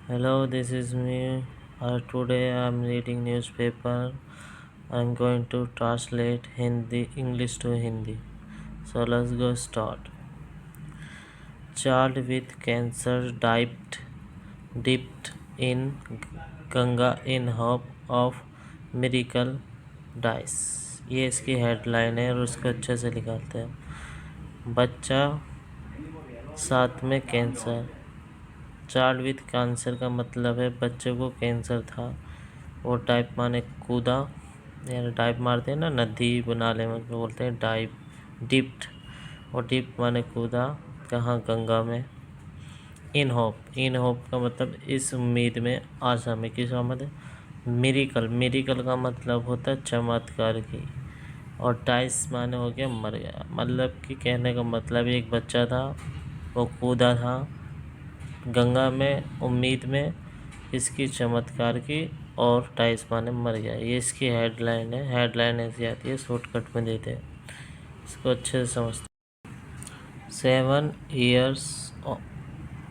Hello, this is me. Today I am reading newspaper. I am going to translate Hindi English to Hindi. So let's go start. Child with cancer dipped in Ganga in hope of miracle dies. ये इसकी headline है और उसको अच्छे से निकालते हैं। बच्चा साथ में कैंसर। चाइल्ड विथ कैंसर का मतलब है बच्चे को कैंसर था। वो डाइव माने कूदा, यानी डाइव मारते हैं ना नदी नाले में, बोलते हैं डाइव, डिप्ट। और डिप माने कूदा, कहाँ? गंगा में। इन होप का मतलब इस उम्मीद में, आशा में। किस उम्मीद है? मिरिकल का मतलब होता है चमत्कार की। और डाइस माने हो गया मर गया। मतलब कि कहने का मतलब एक बच्चा था, वो कूदा था गंगा में उम्मीद में इसकी चमत्कार की, और डाइस माने मर गया। ये इसकी हेडलाइन है। हेडलाइन ऐसी आती है, शॉर्टकट में देते हैं, इसको अच्छे से समझते हैं। 7 years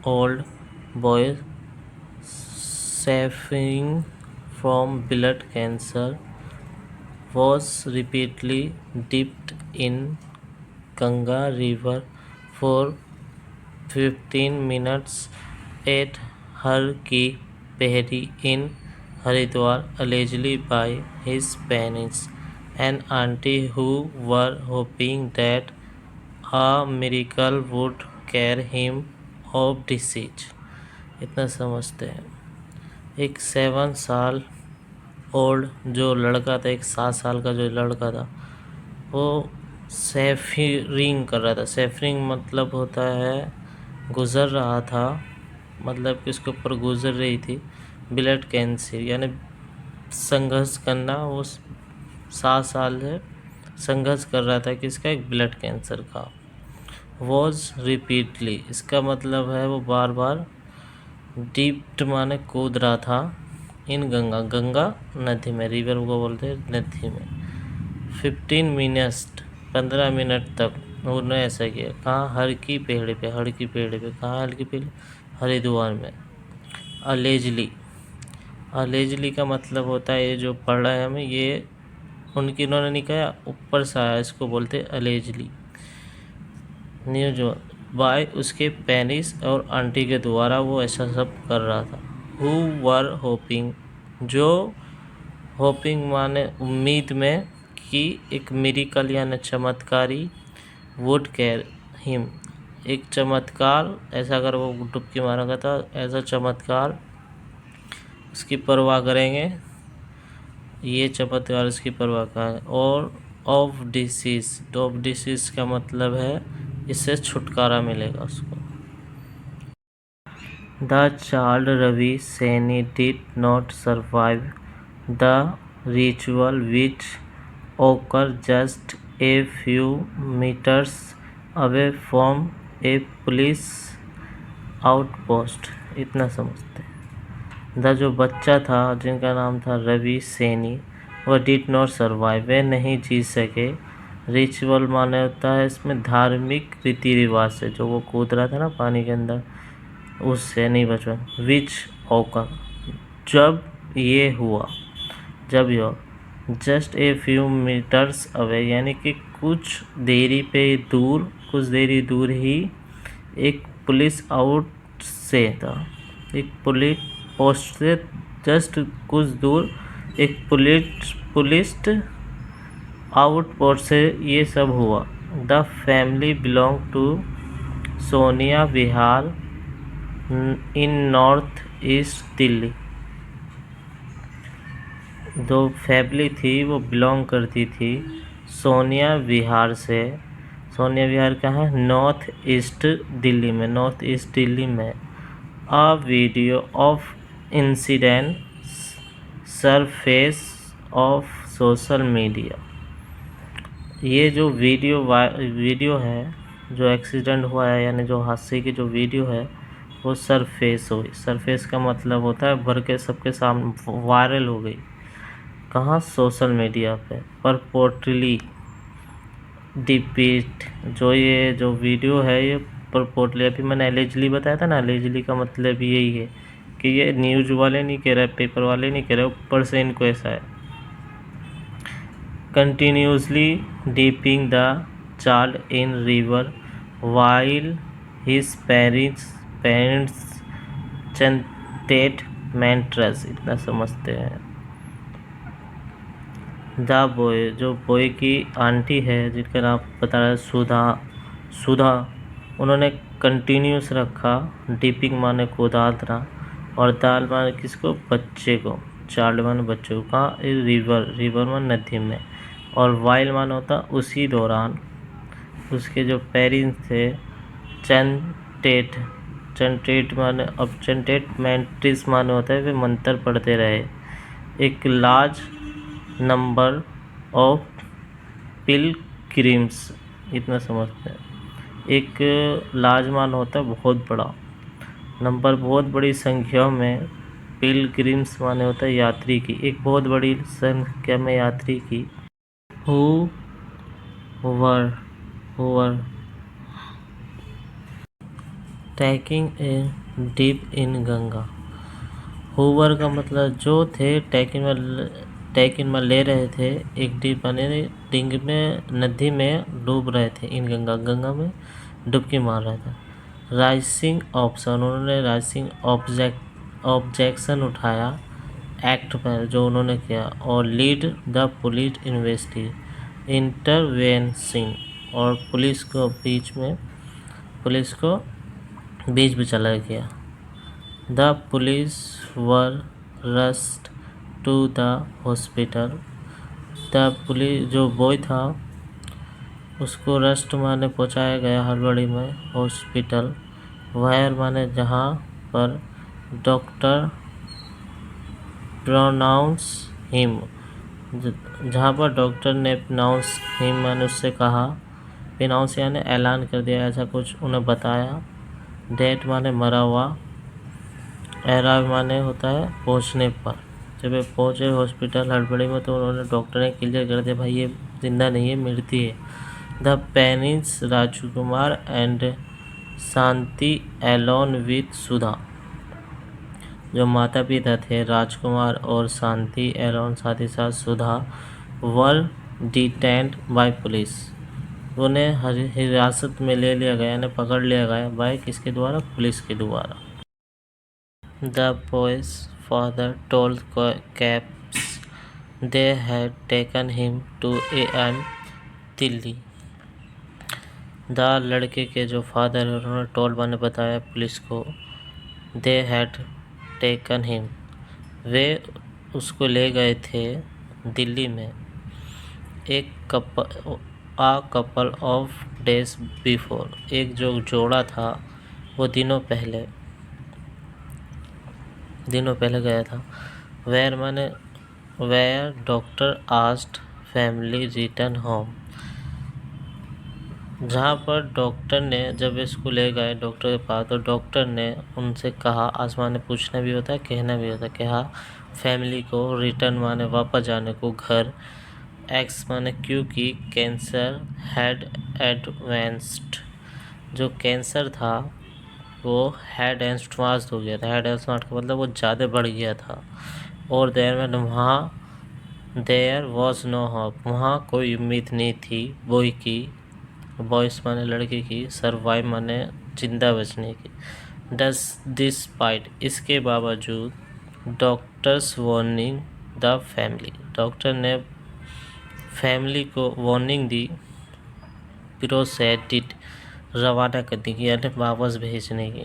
old boy suffering from blood cancer was repeatedly dipped in Ganga river for 15 minutes at Har Ki Pehri in Haridwar, allegedly by his parents and auntie, who were hoping that a miracle would cure him of disease. इतना समझते हैं। एक 7 साल old जो लड़का था, एक 7 साल का जो लड़का था, वो सैफरिंग कर रहा था। सैफरिंग मतलब होता है गुज़र रहा था, मतलब कि उसके ऊपर गुज़र रही थी ब्लड कैंसर, यानी संघर्ष करना। वो 7 साल से संघर्ष कर रहा था किसका? एक ब्लड कैंसर का। वॉज रिपीटली, इसका मतलब है वो बार बार, डिप्ट माने कूद रहा था, इन गंगा नदी में, रिवर को बोलते हैं नदी में। 15 मिनट तक उन्होंने ऐसा किया। कहाँ? हर की पेड़ पे। कहाँ? हर की पेड़, हरिद्वार में। अलेजली का मतलब होता है, ये जो पढ़ रहा है हमें, ये उनकी इन्होंने नहीं कहा, ऊपर से आया, इसको बोलते अलेजली। न्यूज बाय उसके पेनिस और आंटी के द्वारा वो ऐसा सब कर रहा था। हु वर होपिंग, जो होपिंग माने उम्मीद में, कि एक मिरिकल यानी चमत्कारी, वुड केयर हिम, एक चमत्कार, ऐसा अगर वो डुबकी मारेगा था, ऐसा चमत्कार उसकी परवाह करेंगे, ये चमत्कार उसकी परवाह का है। और ऑफ डिसीज का मतलब है इससे छुटकारा मिलेगा उसको। The child Ravi Saini did not survive the ritual which occur just a few meters away from a police outpost। इतना समझते हैं। द जो बच्चा था, जिनका नाम था रवि सैनी, वह डिड नॉट सर्वाइव, वे नहीं जी सके। रिचुअल माने होता है इसमें धार्मिक रीति रिवाज से, जो वो कूद रहा था ना पानी के अंदर, उससे नहीं बचा। विच ओकर, जब ये हुआ, just a few meters away, यानी कि कुछ देरी दूर ही एक पुलिस आउट से था, एक पुलिस पोस्ट से जस्ट कुछ दूर एक पुलिस आउटपोस्ट से ये सब हुआ। The family belong to Sonia Vihar in north east Delhi. जो फैमिली थी वो बिलोंग करती थी सोनिया विहार से। सोनिया विहार कहाँ है? नॉर्थ ईस्ट दिल्ली में। A video of incident surface of social media. ये जो वीडियो है, जो एक्सीडेंट हुआ है, यानी जो हादसे की जो वीडियो है, वो सरफेस हुई। सरफेस का मतलब होता है भर के सबके सामने वायरल हो गई। कहाँ? सोशल मीडिया पे। पर पोर्टली डिपीट, ये जो वीडियो है, ये परपोर्टली, अभी मैंने एलिजिली बताया था ना, एलिजिली का मतलब यही है कि ये न्यूज़ वाले नहीं कह रहे, पेपर वाले नहीं कह रहे, ऊपर से इनको ऐसा है। Continuously dipping the child in river while his parents chanted mantras। इतना समझते हैं। द बॉय, जो बॉय की आंटी है जिनका नाम बता रहा है सुधा, उन्होंने कंटिन्यूस रखा। डिपिंग माने कुदादना और दाल माने किसको, बच्चे को। चाइल्ड माने बच्चे को। कहाँ, रिवर माने नदी में। और वाइल माने होता उसी दौरान। उसके जो पेरेंट्स थे चैंटेट माने, अब चैंटेट मैंट्रिस माने होता है वे मंत्र पढ़ते रहे। एक लार्ज नंबर ऑफ पिलग्रिम्स, इतना समझते हैं। एक लार्ज मान होता है बहुत बड़ा, नंबर बहुत बड़ी संख्या में, पिलग्रिम्स माने होता है यात्री की, एक बहुत बड़ी संख्या में यात्री की। Who were taking a dip in Ganga. Who were का मतलब जो थे, टेकिंग में ले रहे थे एक डिप माने डिंग में, नदी में डूब रहे थे। इन गंगा में डुबकी मार रहा था। राइसिंग ऑप्शन, उन्होंने राइसिंग ऑब्जेक्शन उठाया एक्ट पर जो उन्होंने किया। और लीड द पुलिस इंटरवेंशन, और पुलिस को बीच में चला गया। The police were rushed to the hospital. The police, जो बॉय था उसको रस्ट माने पहुंचाया गया हड़बड़ी में हॉस्पिटल। वायर माने जहाँ पर। डॉक्टर प्रोनाउंस हिम, जहाँ पर डॉक्टर ने प्रोनाउंस हिम माने उससे कहा। प्रोनाउंस यानी ऐलान कर दिया, ऐसा कुछ उन्हें बताया। डेट माने मरा हुआ। अराइव माने होता है पहुँचने पर। जब वे पहुँचे हॉस्पिटल हड़बड़ी में तो उन्होंने, डॉक्टर ने क्लियर कर दिया भाई ये जिंदा नहीं है, मृत्यु है। The parents Rajkumar and Shanti alone with Sudha, जो माता पिता थे राजकुमार और शांति एलोन साथ ही साथ सुधा, वर डिटेन्ड बाय पुलिस, उन्हें हिरासत में ले लिया गया, यानी पकड़ लिया गया बाय किसके द्वारा, पुलिस के द्वारा। The boy's father told cops they had taken him to an Delhi. The लड़के के जो फादर है उन्होंने टोल्ड माने बताया पुलिस को। दे हैड टेकन हिम, वे उसको ले गए थे दिल्ली में। एक कपल ऑफ डेज बिफोर, एक जो जोड़ा था वो दिनों पहले गया था। Where doctor asked family return home, जहाँ पर डॉक्टर ने, जब इसको ले गए डॉक्टर के पास तो डॉक्टर ने उनसे कहा, आसमान ने पूछना भी होता है कहना भी होता है, कहा फैमिली को रिटर्न माने वापस जाने को घर। एक्स माने क्योंकि कैंसर हैड एडवांस्ड, जो कैंसर था वो हैड एडवांस्ड हो गया था। हैड एडवांस्ड का मतलब वो ज़्यादा बढ़ गया था। और देयर वॉज नो होप, वहाँ कोई उम्मीद नहीं थी बॉय की, बॉयस माने लड़के की, सर्वाइव माने जिंदा बचने की। डिस्पाइट, इसके बावजूद। Doctors warning the family, doctor ने फैमिली को वार्निंग दी। प्रोसेडिड, रवाना करने की, यानी वापस भेजने की।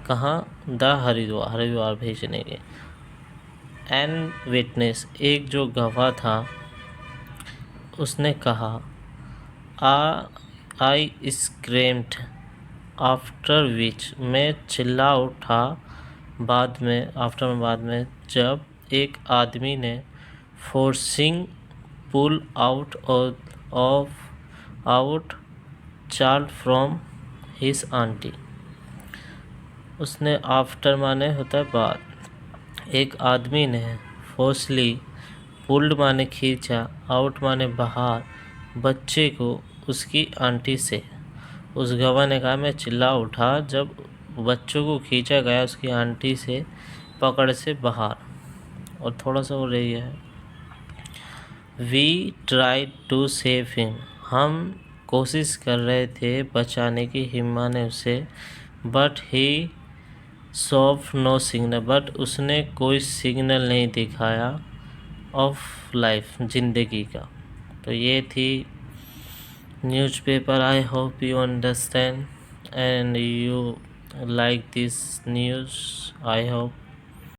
कहाँ, द हरिद्वार भेजने की। एन विटनेस, एक जो गवाह था उसने कहा, आई स्क्रीम्ड आफ्टर विच, मैं चिल्ला उठा बाद में, जब एक आदमी ने forcing pull out child from his aunty. उसने आफ्टर माने होता है बाद, एक आदमी ने फोर्सली, पुल्ड माने खींचा, आउट माने बाहर, बच्चे को उसकी आंटी से। उस गवाह ने कहा मैं चिल्ला उठा जब बच्चों को खींचा गया उसकी आंटी से पकड़ से बाहर। और थोड़ा सा वो रही है, we tried to save him, हम कोशिश कर रहे थे बचाने की हिम्मा ने उसे, but he showed no signal, but उसने कोई सिग्नल नहीं दिखाया ऑफ लाइफ, जिंदगी का। तो ये थी newspaper. I hope you understand and you like this news. I hope